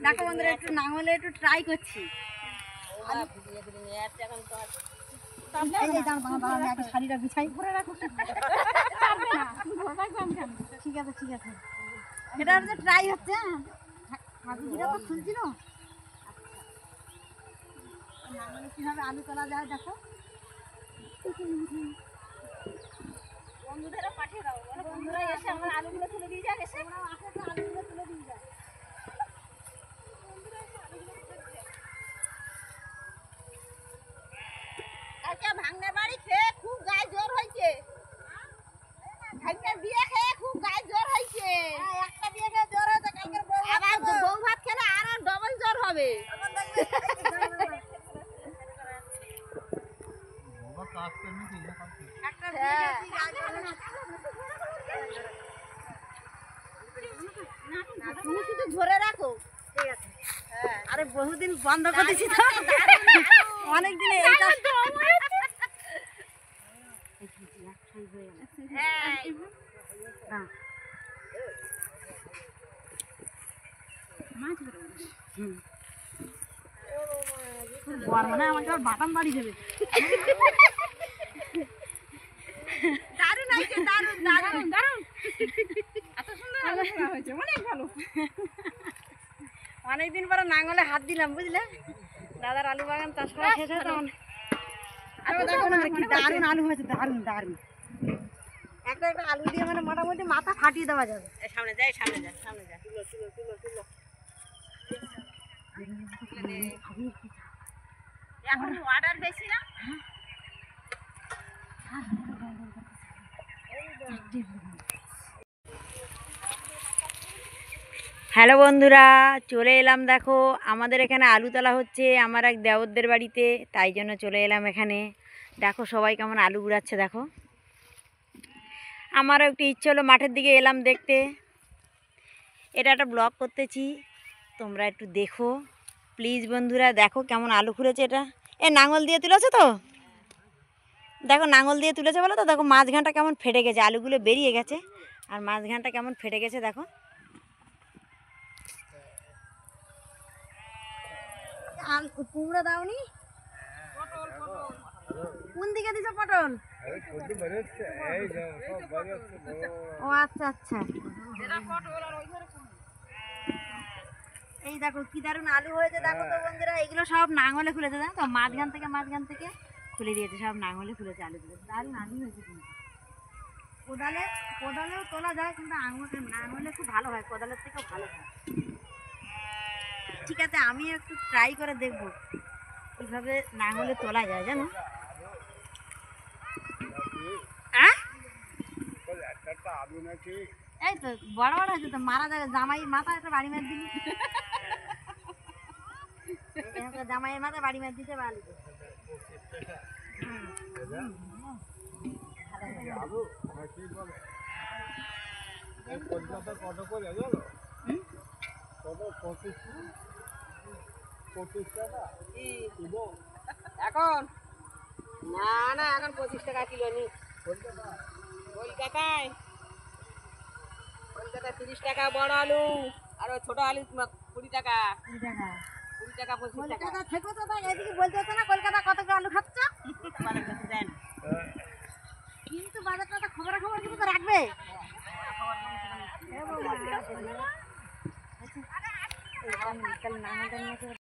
দেখো বন্ধুরা একটু নাঙলে একটু ট্রাই করছি। শাড়িটা বিছাই ভরে রাখো। ঠিক আছে ঠিক আছে, এটা হচ্ছে ট্রাই হচ্ছে। হাজিরা তো শুনছিল নাঙলে কিভাবে আলু তোলা যায় দেখো। বন্ধুদেরও পাঠিয়ে দাও, বন্ধুরা এসে আমার আলুগুলো তুলে দিয়ে যাক। এসে আলুগুলো তুলে দিয়ে যায়। ভাঙনে বাড়ি খেয়ে খুব গায়ে জ্বর হয়েছে। ভাঙনের বিয়ে খেয়ে খুব গায়ে জ্বর হয়েছে। একটা বিয়ে খেয়ে জ্বর হয়েছে, আবার বউ ভাত খেলে আরো ডবল জ্বর হবে। তুমি শুধু ধরে রাখো, ঠিক আছে? আরে বহুদিন বন্ধ করেছি তো, অনেকদিন মানে আমাকে বাটাম বাড়ি দেবে। দারুণ হয়েছে, দারুণ দারুণ দারুণ, এত সুন্দর আলোচনা হয়েছে, অনেক ভালো। অনেকদিন পরে নাঙলে হাত দিলাম বুঝলে, দাদার আলু বাগান চাষ করা শেষ হয় তখন। দারুণ আলু হয়েছে, দারুণ দারুণ। একটা একটা আলু দিয়ে মানে মোটামুটি মাথা ফাটিয়ে দেওয়া যাবে। সামনে যায় সামনে যায় সামনে যায়। এখন অর্ডার বেশি না। হ্যালো বন্ধুরা, চলে এলাম। দেখো আমাদের এখানে আলু তোলা হচ্ছে আমার এক দেওরদের বাড়িতে, তাই জন্য চলে এলাম এখানে। দেখো সবাই কেমন আলু গুড়াচ্ছে। দেখো আমারও একটু ইচ্ছে হলো মাঠের দিকে এলাম দেখতে। এটা একটা ব্লগ করতেছি, তোমরা একটু দেখো প্লিজ বন্ধুরা। দেখো কেমন আলু খুঁড়েছে। এটা নাঙল দিয়ে তুলেছে তো, দেখো নাঙল দিয়ে তুলেছে বলো তো। দেখো মাঝখানটা কেমন ফেটে গেছে, আলুগুলো বেরিয়ে গেছে আর মাঝখানটা কেমন ফেটে গেছে। দেখো কুমড়ো দাওনি, কোন দিকে দিছো পটল? ও আচ্ছা আচ্ছা, এই দেখো কি দারুণ আলু হয়েছে। দেখো তো বন্ধুরা, এগুলো সব নাঙলে খুলেছে, জানো তো? মাঝখান থেকে খুলে দিয়েছে, সব নাঙলে খুলেছে আলুগুলো। দারুণ আলু হয়েছে কিন্তু। কোদালেও তোলা যায়, কিন্তু নাঙলে খুব ভালো হয়, কোদালের থেকেও ভালো হয়। ঠিক আছে, আমি একটু ট্রাই করে দেখবো কিভাবে নাঙলে তোলা যায়, জানো? এই তো বড় বড় হয়েছে তো, মারা যাবে। জামাই মাথা একটা বাড়ি মার দিলি, জামাইয়ের মাথা বাড়ি মার দিতে পারলি। এখন না না, এখন 25 টাকা কিলো নি। কলকাতায় 30 টাকা বড় আলু, আর ছোট আলু 20 টাকা। 20 টাকা 25 টাকা। কলকাতা থেকে তো এদিকে বলতে হতো না কলকাতা কত করে আলু খাচ্ছ? কিন্তু বাজারটা তো খবর কিন্তু তো রাখবে।